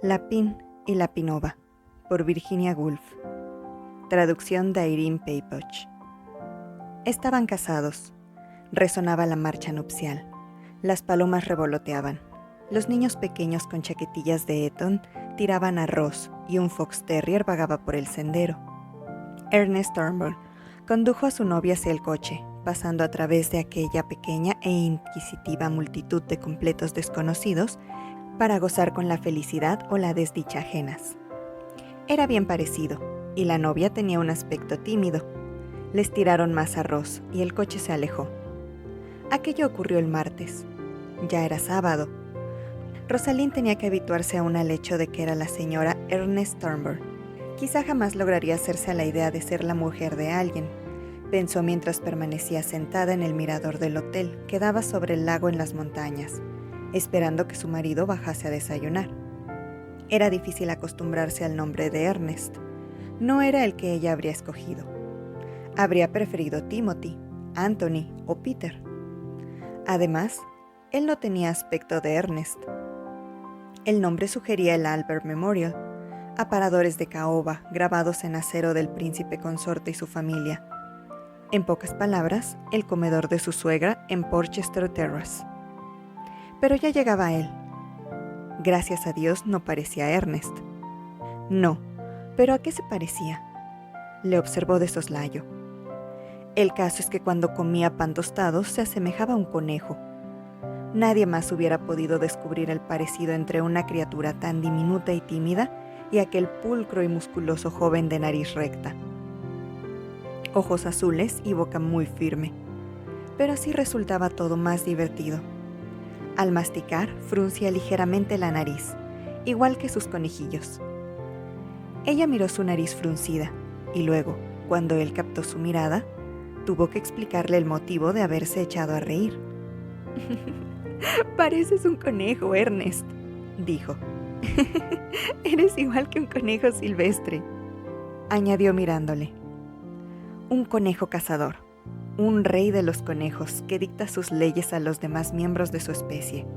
Lapín y Lapinova, por Virginia Woolf. Traducción de Irene Papoch. Estaban casados. Resonaba la marcha nupcial. Las palomas revoloteaban. Los niños pequeños con chaquetillas de Eton tiraban arroz y un fox terrier vagaba por el sendero. Ernest Turnbull condujo a su novia hacia el coche, pasando a través de aquella pequeña e inquisitiva multitud de completos desconocidos para gozar con la felicidad o la desdicha ajenas. Era bien parecido, y la novia tenía un aspecto tímido. Les tiraron más arroz y el coche se alejó. Aquello ocurrió el martes. Ya era sábado. Rosalind tenía que habituarse aún al hecho de que era la señora Ernest Turnbull. Quizá jamás lograría hacerse a la idea de ser la mujer de alguien, pensó mientras permanecía sentada en el mirador del hotel que daba sobre el lago en las montañas, esperando que su marido bajase a desayunar. Era difícil acostumbrarse al nombre de Ernest. No era el que ella habría escogido. Habría preferido Timothy, Anthony o Peter. Además, él no tenía aspecto de Ernest. El nombre sugería el Albert Memorial, aparadores de caoba grabados en acero del príncipe consorte y su familia. En pocas palabras, el comedor de su suegra en Porchester Terrace. Pero ya llegaba él. Gracias a Dios no parecía Ernest. No, pero ¿a qué se parecía? Le observó de soslayo. El caso es que cuando comía pan tostado se asemejaba a un conejo. Nadie más hubiera podido descubrir el parecido entre una criatura tan diminuta y tímida y aquel pulcro y musculoso joven de nariz recta. Ojos azules y boca muy firme. Pero así resultaba todo más divertido. Al masticar, fruncía ligeramente la nariz, igual que sus conejillos. Ella miró su nariz fruncida, y luego, cuando él captó su mirada, tuvo que explicarle el motivo de haberse echado a reír. «Pareces un conejo, Ernest», dijo. «Eres igual que un conejo silvestre», añadió mirándole. Un conejo cazador, un rey de los conejos que dicta sus leyes a los demás miembros de su especie.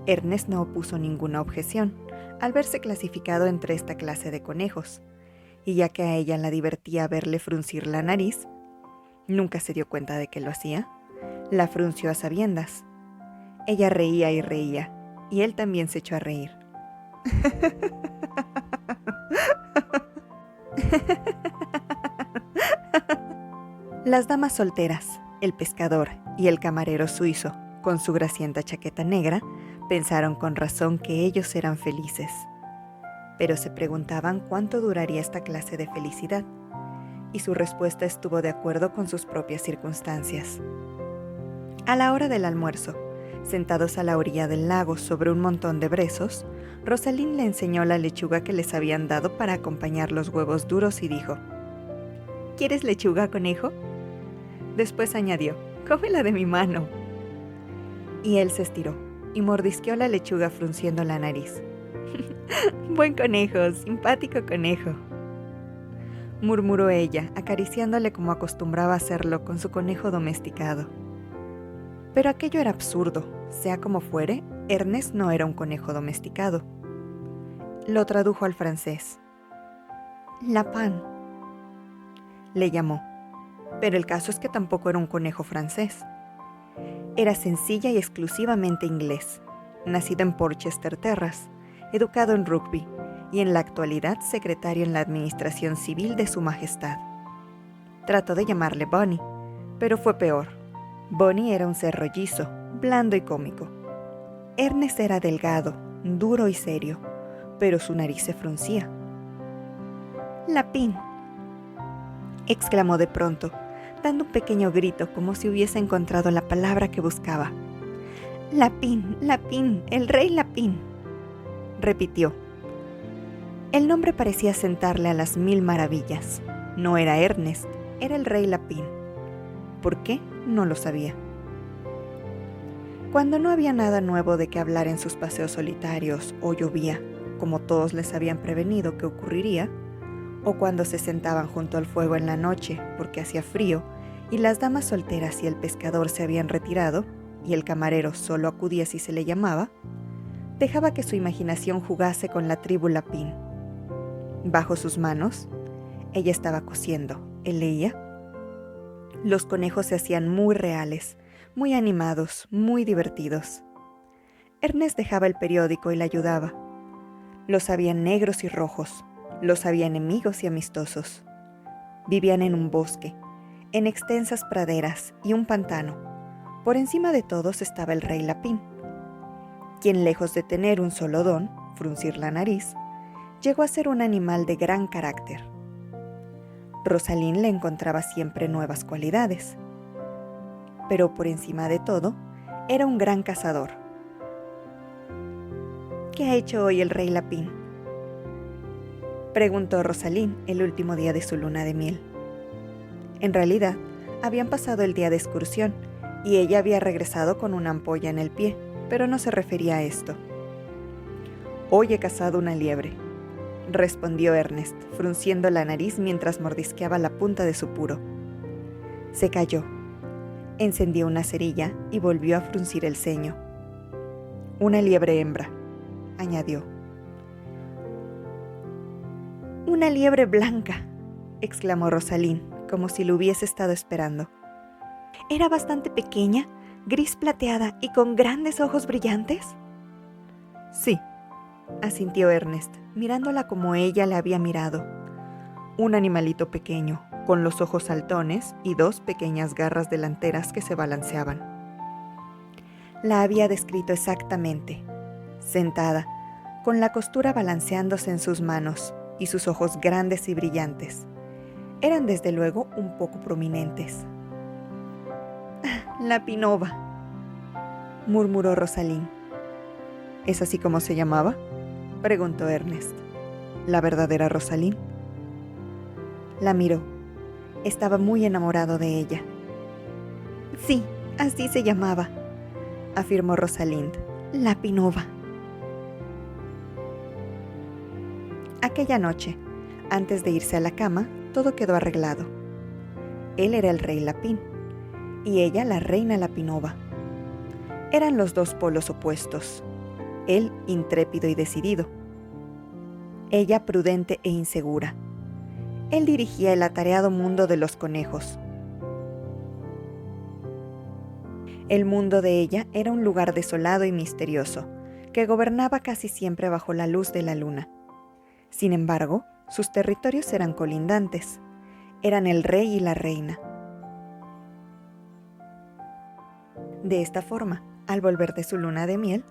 Ernest no opuso ninguna objeción al verse clasificado entre esta clase de conejos, y ya que a ella la divertía verle fruncir la nariz, nunca se dio cuenta de que lo hacía, la frunció a sabiendas. Ella reía y reía, y él también se echó a reír. Las damas solteras, el pescador y el camarero suizo, con su grasienta chaqueta negra, pensaron con razón que ellos eran felices. Pero se preguntaban cuánto duraría esta clase de felicidad, y su respuesta estuvo de acuerdo con sus propias circunstancias. A la hora del almuerzo, sentados a la orilla del lago sobre un montón de brezos, Rosalind le enseñó la lechuga que les habían dado para acompañar los huevos duros y dijo: «¿Quieres lechuga, conejo?». Después añadió: «Cómela de mi mano». Y él se estiró y mordisqueó la lechuga frunciendo la nariz. «Buen conejo, simpático conejo», murmuró ella, acariciándole como acostumbraba hacerlo con su conejo domesticado. Pero aquello era absurdo. Sea como fuere, Ernest no era un conejo domesticado. Lo tradujo al francés. «Lapin», le llamó. Pero el caso es que tampoco era un conejo francés. Era sencilla y exclusivamente inglés, nacido en Porchester Terrace, educado en Rugby y en la actualidad secretario en la administración civil de Su Majestad. Trató de llamarle Bonnie, pero fue peor. Bonnie era un ser rollizo, blando y cómico. Ernest era delgado, duro y serio, pero su nariz se fruncía. «Lapin», exclamó de pronto, dando un pequeño grito como si hubiese encontrado la palabra que buscaba. «Lapin, Lapin, el rey Lapin», repitió. El nombre parecía sentarle a las mil maravillas. No era Ernest, era el rey Lapin. ¿Por qué? No lo sabía. Cuando no había nada nuevo de qué hablar en sus paseos solitarios, o llovía, como todos les habían prevenido que ocurriría, o cuando se sentaban junto al fuego en la noche porque hacía frío y las damas solteras y el pescador se habían retirado y el camarero solo acudía si se le llamaba, Dejaba que su imaginación jugase con la tribu Lapín. Bajo sus manos, ella estaba cosiendo. Él leía. Los conejos se hacían muy reales, muy animados, muy divertidos. Ernest dejaba el periódico y la ayudaba. Los había negros y rojos, los había enemigos y amistosos. Vivían en un bosque, en extensas praderas y un pantano. Por encima de todos estaba el rey Lapín, quien, lejos de tener un solo don, fruncir la nariz, llegó a ser un animal de gran carácter. Rosalind le encontraba siempre nuevas cualidades, pero por encima de todo, era un gran cazador. ¿Qué ha hecho hoy el rey Lapín?, preguntó Rosalind el último día de su luna de miel. En realidad, habían pasado el día de excursión y ella había regresado con una ampolla en el pie, pero no se refería a esto. Hoy he cazado una liebre, respondió Ernest, frunciendo la nariz mientras mordisqueaba la punta de su puro. Se calló, encendió una cerilla y volvió a fruncir el ceño. Una liebre hembra, añadió. Una liebre blanca, exclamó Rosalind, como si lo hubiese estado esperando. ¿Era bastante pequeña, gris plateada y con grandes ojos brillantes? Sí, asintió Ernest, mirándola como ella le había mirado. Un animalito pequeño, con los ojos saltones y dos pequeñas garras delanteras que se balanceaban. La había descrito exactamente, sentada, con la costura balanceándose en sus manos y sus ojos grandes y brillantes. Eran desde luego un poco prominentes. «La Pinova», murmuró Rosalind. ¿Es así como se llamaba?, preguntó Ernest. ¿La verdadera Rosalind? La miró. Estaba muy enamorado de ella. «Sí, así se llamaba», afirmó Rosalind. «La Pinova». Aquella noche, antes de irse a la cama, todo quedó arreglado. Él era el rey Lapín y ella la reina Lapinova. Eran los dos polos opuestos, él intrépido y decidido, ella prudente e insegura. Él dirigía el atareado mundo de los conejos. El mundo de ella era un lugar desolado y misterioso, que gobernaba casi siempre bajo la luz de la luna. Sin embargo, sus territorios eran colindantes. Eran el rey y la reina. De esta forma, al volver de su luna de miel,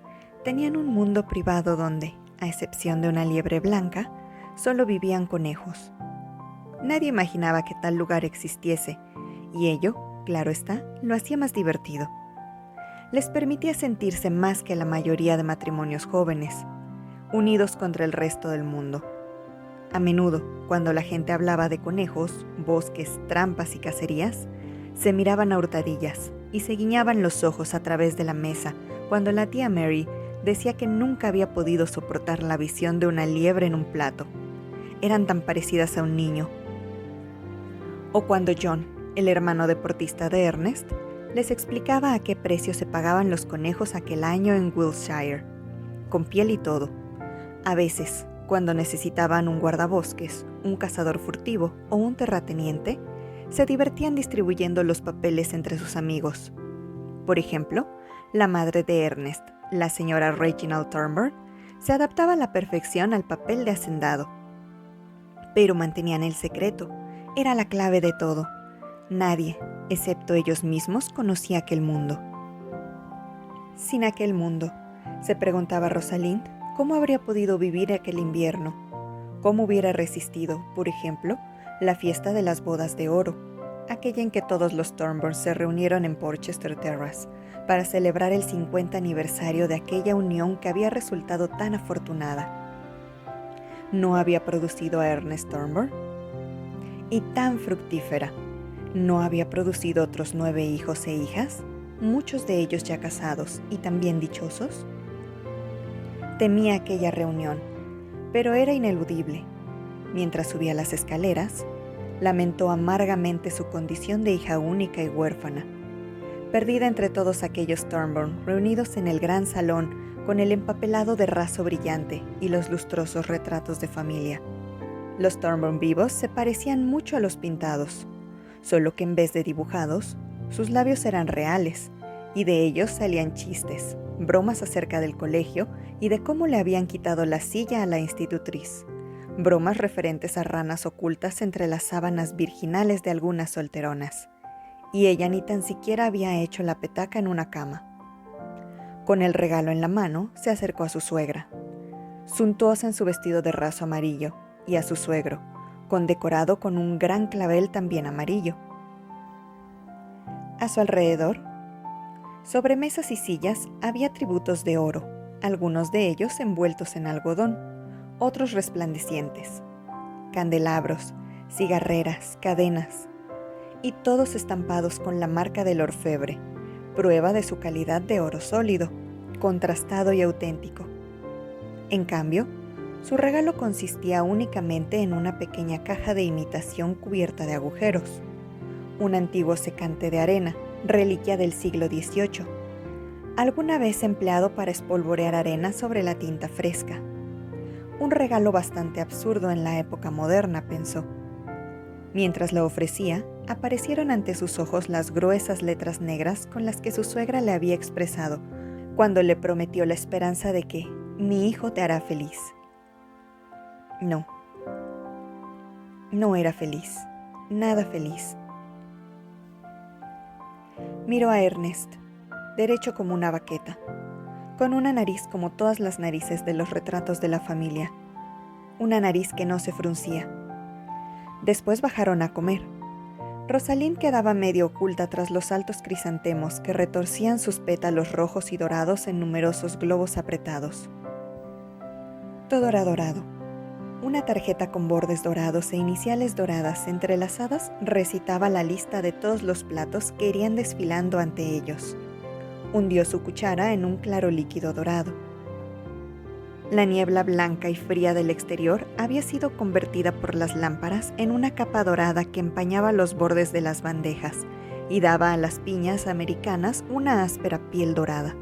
tenían un mundo privado donde, a excepción de una liebre blanca, solo vivían conejos. Nadie imaginaba que tal lugar existiese, y ello, claro está, lo hacía más divertido. Les permitía sentirse más que la mayoría de matrimonios jóvenes, unidos contra el resto del mundo. A menudo, cuando la gente hablaba de conejos, bosques, trampas y cacerías, se miraban a hurtadillas y se guiñaban los ojos a través de la mesa cuando la tía Mary decía que nunca había podido soportar la visión de una liebre en un plato. Eran tan parecidas a un niño. O cuando John, el hermano deportista de Ernest, les explicaba a qué precio se pagaban los conejos aquel año en Wiltshire, con piel y todo. A veces, cuando necesitaban un guardabosques, un cazador furtivo o un terrateniente, se divertían distribuyendo los papeles entre sus amigos. Por ejemplo, la madre de Ernest, la señora Reginald Thornburn, se adaptaba a la perfección al papel de hacendado. Pero mantenían el secreto, era la clave de todo. Nadie, excepto ellos mismos, conocía aquel mundo. Sin aquel mundo, se preguntaba Rosalind, ¿cómo habría podido vivir aquel invierno? ¿Cómo hubiera resistido, por ejemplo, la fiesta de las bodas de oro, aquella en que todos los Thornburns se reunieron en Porchester Terrace para celebrar el 50 aniversario de aquella unión que había resultado tan afortunada? ¿No había producido a Ernest Thornburn? Y tan fructífera. ¿No había producido otros 9 hijos e hijas, muchos de ellos ya casados y también dichosos? Temía aquella reunión, pero era ineludible. Mientras subía las escaleras, lamentó amargamente su condición de hija única y huérfana, perdida entre todos aquellos Thornburn reunidos en el gran salón con el empapelado de raso brillante y los lustrosos retratos de familia. Los Thornburn vivos se parecían mucho a los pintados, solo que en vez de dibujados, sus labios eran reales, y de ellos salían chistes, bromas acerca del colegio y de cómo le habían quitado la silla a la institutriz, bromas referentes a ranas ocultas entre las sábanas virginales de algunas solteronas, y ella ni tan siquiera había hecho la petaca en una cama. Con el regalo en la mano, se acercó a su suegra, suntuosa en su vestido de raso amarillo, y a su suegro, condecorado con un gran clavel también amarillo. A su alrededor, sobre mesas y sillas, había atributos de oro, algunos de ellos envueltos en algodón, otros resplandecientes, candelabros, cigarreras, cadenas, y todos estampados con la marca del orfebre, prueba de su calidad de oro sólido, contrastado y auténtico. En cambio, su regalo consistía únicamente en una pequeña caja de imitación cubierta de agujeros, un antiguo secante de arena, reliquia del siglo XVIII, alguna vez empleado para espolvorear arena sobre la tinta fresca. Un regalo bastante absurdo en la época moderna, pensó. Mientras lo ofrecía, aparecieron ante sus ojos las gruesas letras negras con las que su suegra le había expresado cuando le prometió la esperanza de que «mi hijo te hará feliz». No. No era feliz, nada feliz. Miró a Ernest, derecho como una baqueta, con una nariz como todas las narices de los retratos de la familia, una nariz que no se fruncía. Después bajaron a comer. Rosalind quedaba medio oculta tras los altos crisantemos que retorcían sus pétalos rojos y dorados en numerosos globos apretados. Todo era dorado. Una tarjeta con bordes dorados e iniciales doradas entrelazadas recitaba la lista de todos los platos que irían desfilando ante ellos. Hundió su cuchara en un claro líquido dorado. La niebla blanca y fría del exterior había sido convertida por las lámparas en una capa dorada que empañaba los bordes de las bandejas y daba a las piñas americanas una áspera piel dorada.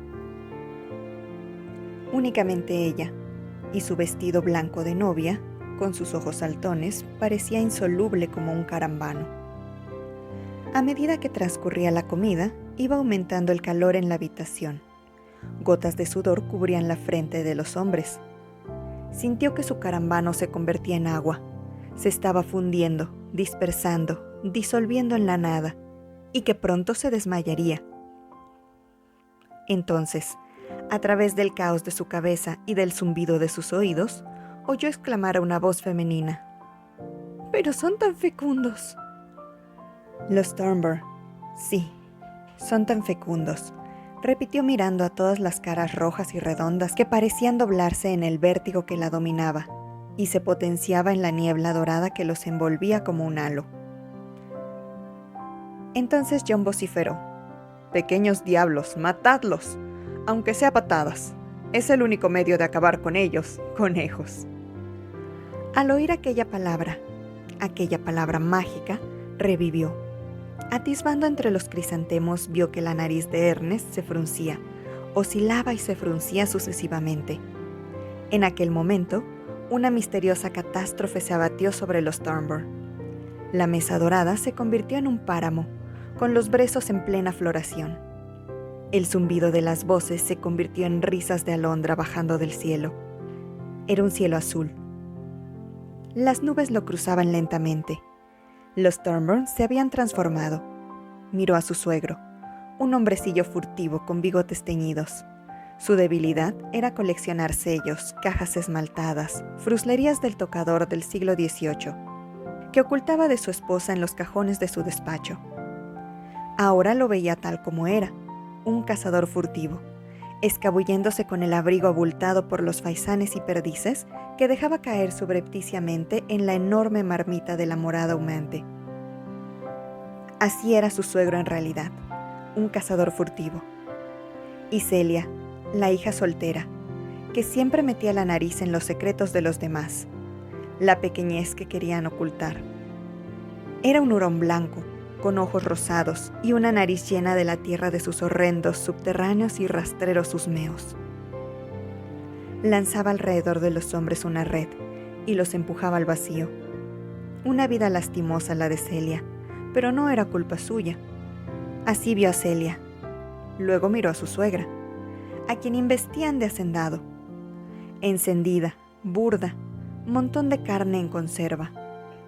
Únicamente ella, y su vestido blanco de novia, con sus ojos saltones, parecía insoluble como un carambano. A medida que transcurría la comida, iba aumentando el calor en la habitación. Gotas de sudor cubrían la frente de los hombres. Sintió que su carambano se convertía en agua. Se estaba fundiendo, dispersando, disolviendo en la nada, y que pronto se desmayaría. Entonces, a través del caos de su cabeza y del zumbido de sus oídos, oyó exclamar a una voz femenina: «¡Pero son tan fecundos!». Los Thornburn, sí, son tan fecundos, repitió mirando a todas las caras rojas y redondas que parecían doblarse en el vértigo que la dominaba y se potenciaba en la niebla dorada que los envolvía como un halo. Entonces John vociferó: «Pequeños diablos, matadlos, aunque sea a patadas. Es el único medio de acabar con ellos, conejos». Al oír aquella palabra mágica, revivió. Atisbando entre los crisantemos, vio que la nariz de Ernest se fruncía, oscilaba y se fruncía sucesivamente. En aquel momento, una misteriosa catástrofe se abatió sobre los Thornburn. La mesa dorada se convirtió en un páramo, con los brezos en plena floración. El zumbido de las voces se convirtió en risas de alondra bajando del cielo. Era un cielo azul. Las nubes lo cruzaban lentamente. Los Thornburn se habían transformado. Miró a su suegro, un hombrecillo furtivo con bigotes teñidos. Su debilidad era coleccionar sellos, cajas esmaltadas, fruslerías del tocador del siglo XVIII, que ocultaba de su esposa en los cajones de su despacho. Ahora lo veía tal como era, un cazador furtivo, escabulléndose con el abrigo abultado por los faisanes y perdices que dejaba caer subrepticiamente en la enorme marmita de la morada humeante. Así era su suegro en realidad, un cazador furtivo. Y Celia, la hija soltera, que siempre metía la nariz en los secretos de los demás, la pequeñez que querían ocultar. Era un hurón blanco, con ojos rosados y una nariz llena de la tierra de sus horrendos, subterráneos y rastreros husmeos. Lanzaba alrededor de los hombres una red y los empujaba al vacío. Una vida lastimosa la de Celia, pero no era culpa suya. Así vio a Celia. Luego miró a su suegra, a quien investían de hacendado. Encendida, burda, montón de carne en conserva.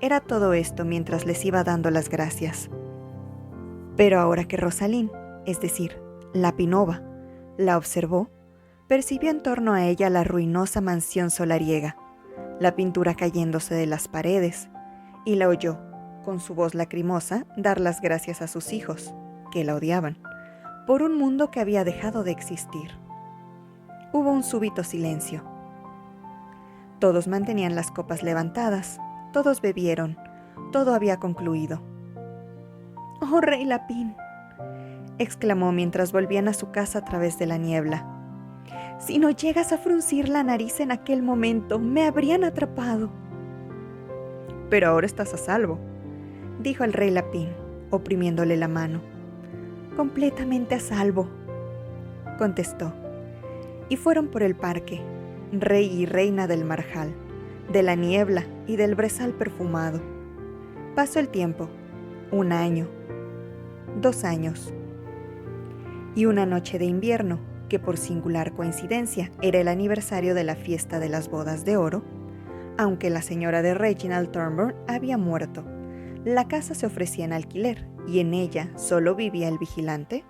Era todo esto mientras les iba dando las gracias. Pero ahora que Rosaline, es decir, la Pinova, la observó, percibió en torno a ella la ruinosa mansión solariega, la pintura cayéndose de las paredes, y la oyó, con su voz lacrimosa, dar las gracias a sus hijos, que la odiaban, por un mundo que había dejado de existir. Hubo un súbito silencio. Todos mantenían las copas levantadas, todos bebieron, todo había concluido. «¡Oh, Rey Lapín!», exclamó mientras volvían a su casa a través de la niebla. «Si no llegas a fruncir la nariz en aquel momento, me habrían atrapado». «Pero ahora estás a salvo», dijo el Rey Lapín, oprimiéndole la mano. «Completamente a salvo», contestó. Y fueron por el parque, rey y reina del marjal, de la niebla y del brezal perfumado. Pasó el tiempo, 1 año, 2 años, y una noche de invierno, que por singular coincidencia era el aniversario de la fiesta de las bodas de oro, aunque la señora de Reginald Thornburn había muerto, la casa se ofrecía en alquiler y en ella solo vivía el vigilante.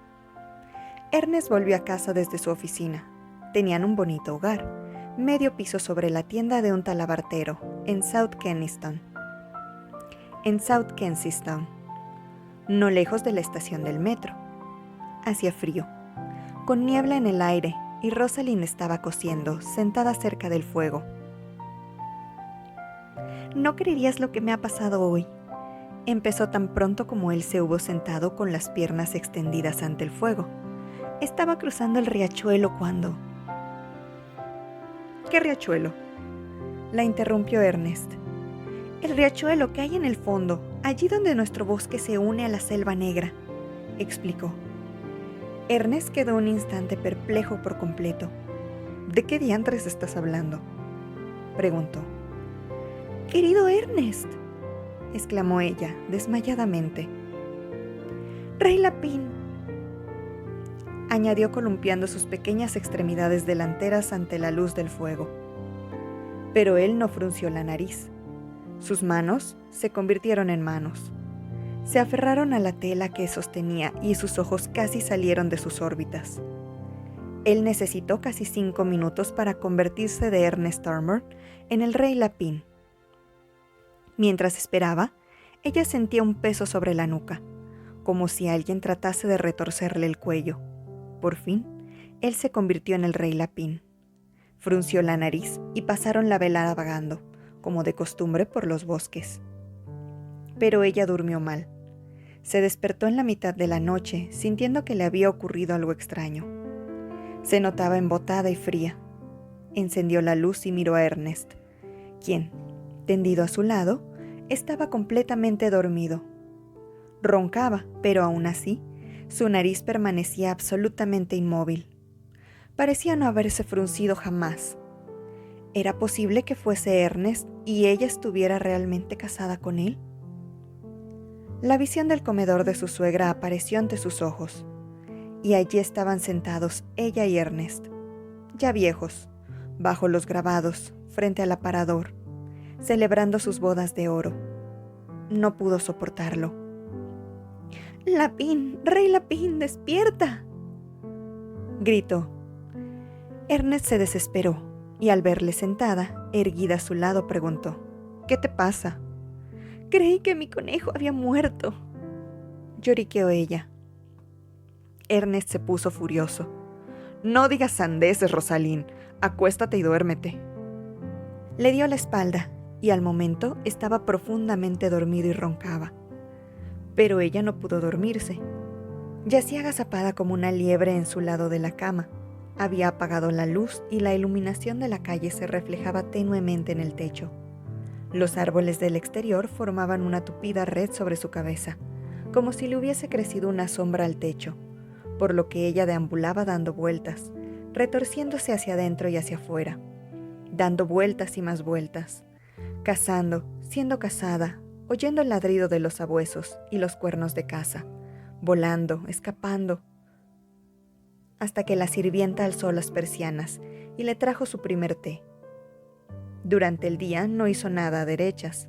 Ernest volvió a casa desde su oficina. Tenían un bonito hogar, medio piso sobre la tienda de un talabartero, en South Kensington, no lejos de la estación del metro. Hacía frío, con niebla en el aire, y Rosaline estaba cosiendo, sentada cerca del fuego. «No creerías lo que me ha pasado hoy», empezó tan pronto como él se hubo sentado con las piernas extendidas ante el fuego. «Estaba cruzando el riachuelo cuando...» «¿Qué riachuelo?», la interrumpió Ernest. «El riachuelo que hay en el fondo, allí donde nuestro bosque se une a la selva negra», explicó. Ernest quedó un instante perplejo por completo. «¿De qué diantres estás hablando?», preguntó. «Querido Ernest», exclamó ella, desmayadamente. «Rey Lapín», añadió columpiando sus pequeñas extremidades delanteras ante la luz del fuego. Pero él no frunció la nariz. Sus manos se convirtieron en manos. Se aferraron a la tela que sostenía y sus ojos casi salieron de sus órbitas. Él necesitó casi 5 minutos para convertirse de Ernest Thornburn en el Rey Lapín. Mientras esperaba, ella sentía un peso sobre la nuca, como si alguien tratase de retorcerle el cuello. Por fin, él se convirtió en el Rey Lapín. Frunció la nariz y pasaron la velada vagando, como de costumbre, por los bosques. Pero ella durmió mal. Se despertó en la mitad de la noche, sintiendo que le había ocurrido algo extraño. Se notaba embotada y fría. Encendió la luz y miró a Ernest, quien, tendido a su lado, estaba completamente dormido. Roncaba, pero aún así, su nariz permanecía absolutamente inmóvil. Parecía no haberse fruncido jamás. ¿Era posible que fuese Ernest y ella estuviera realmente casada con él? La visión del comedor de su suegra apareció ante sus ojos, y allí estaban sentados ella y Ernest, ya viejos, bajo los grabados, frente al aparador, celebrando sus bodas de oro. No pudo soportarlo. «Lapín, Rey Lapín, despierta», gritó. Ernest se desesperó y al verle sentada, erguida a su lado, preguntó: «¿Qué te pasa?». «Creí que mi conejo había muerto», lloriqueó ella. Ernest se puso furioso. «No digas sandeces, Rosaline. Acuéstate y duérmete». Le dio la espalda y al momento estaba profundamente dormido y roncaba. Pero ella no pudo dormirse. Yacía agazapada como una liebre en su lado de la cama. Había apagado la luz y la iluminación de la calle se reflejaba tenuemente en el techo. Los árboles del exterior formaban una tupida red sobre su cabeza, como si le hubiese crecido una sombra al techo, por lo que ella deambulaba dando vueltas, retorciéndose hacia adentro y hacia afuera, dando vueltas y más vueltas, cazando, siendo cazada, oyendo el ladrido de los sabuesos y los cuernos de caza, volando, escapando, hasta que la sirvienta alzó las persianas y le trajo su primer té. Durante el día no hizo nada a derechas.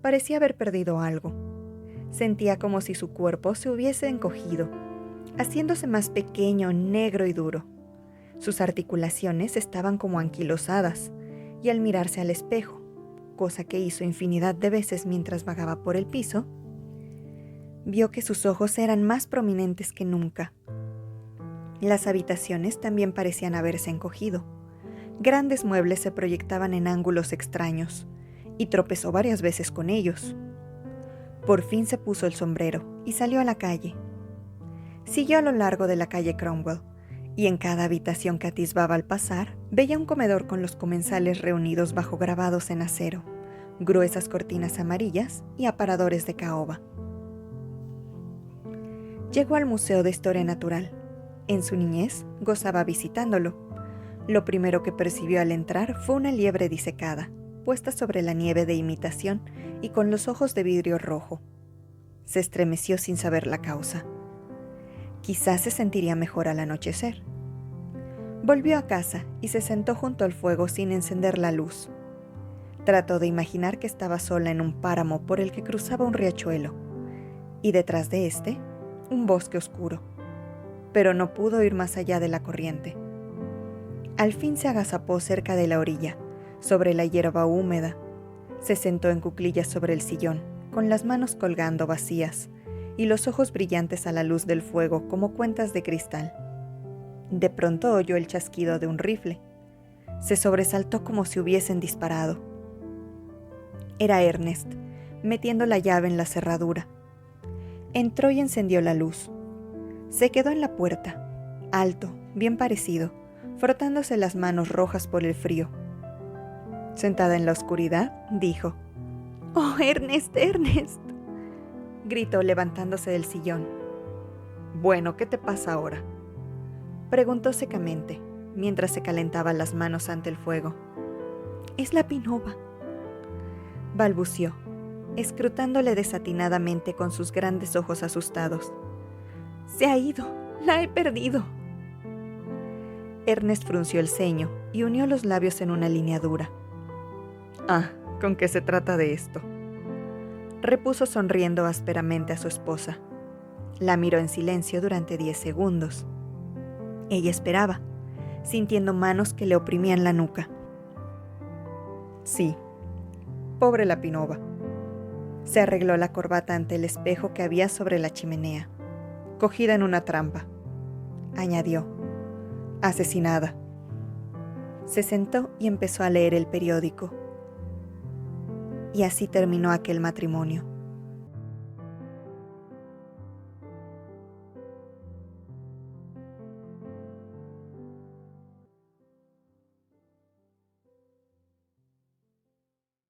Parecía haber perdido algo. Sentía como si su cuerpo se hubiese encogido, haciéndose más pequeño, negro y duro. Sus articulaciones estaban como anquilosadas, y al mirarse al espejo, cosa que hizo infinidad de veces mientras vagaba por el piso, vio que sus ojos eran más prominentes que nunca. Las habitaciones también parecían haberse encogido. Grandes muebles se proyectaban en ángulos extraños, y tropezó varias veces con ellos. Por fin se puso el sombrero y salió a la calle. Siguió a lo largo de la calle Cromwell, y en cada habitación que atisbaba al pasar, veía un comedor con los comensales reunidos bajo grabados en acero, gruesas cortinas amarillas y aparadores de caoba. Llegó al Museo de Historia Natural. En su niñez gozaba visitándolo. Lo primero que percibió al entrar fue una liebre disecada, puesta sobre la nieve de imitación y con los ojos de vidrio rojo. Se estremeció sin saber la causa. Quizás se sentiría mejor al anochecer. Volvió a casa y se sentó junto al fuego sin encender la luz. Trató de imaginar que estaba sola en un páramo por el que cruzaba un riachuelo, y detrás de este, un bosque oscuro, pero no pudo ir más allá de la corriente. Al fin se agazapó cerca de la orilla, sobre la hierba húmeda. Se sentó en cuclillas sobre el sillón, con las manos colgando vacías, y los ojos brillantes a la luz del fuego como cuentas de cristal. De pronto oyó el chasquido de un rifle. Se sobresaltó como si hubiesen disparado. Era Ernest, metiendo la llave en la cerradura. Entró y encendió la luz. Se quedó en la puerta, alto, bien parecido, frotándose las manos rojas por el frío. Sentada en la oscuridad, dijo: «¡Oh, Ernest, Ernest!», gritó levantándose del sillón. «Bueno, ¿qué te pasa ahora?», preguntó secamente, mientras se calentaba las manos ante el fuego. «Es la Pinova», balbució, escrutándole desatinadamente con sus grandes ojos asustados. «Se ha ido, la he perdido». Ernest frunció el ceño y unió los labios en una línea dura. «Ah, ¿con qué se trata de esto?», repuso sonriendo ásperamente a su esposa. La miró en silencio durante 10 segundos. Ella esperaba, sintiendo manos que le oprimían la nuca. «Sí, pobre la Pinova». Se arregló la corbata ante el espejo que había sobre la chimenea. «Cogida en una trampa», añadió. «Asesinada». Se sentó y empezó a leer el periódico. Y así terminó aquel matrimonio.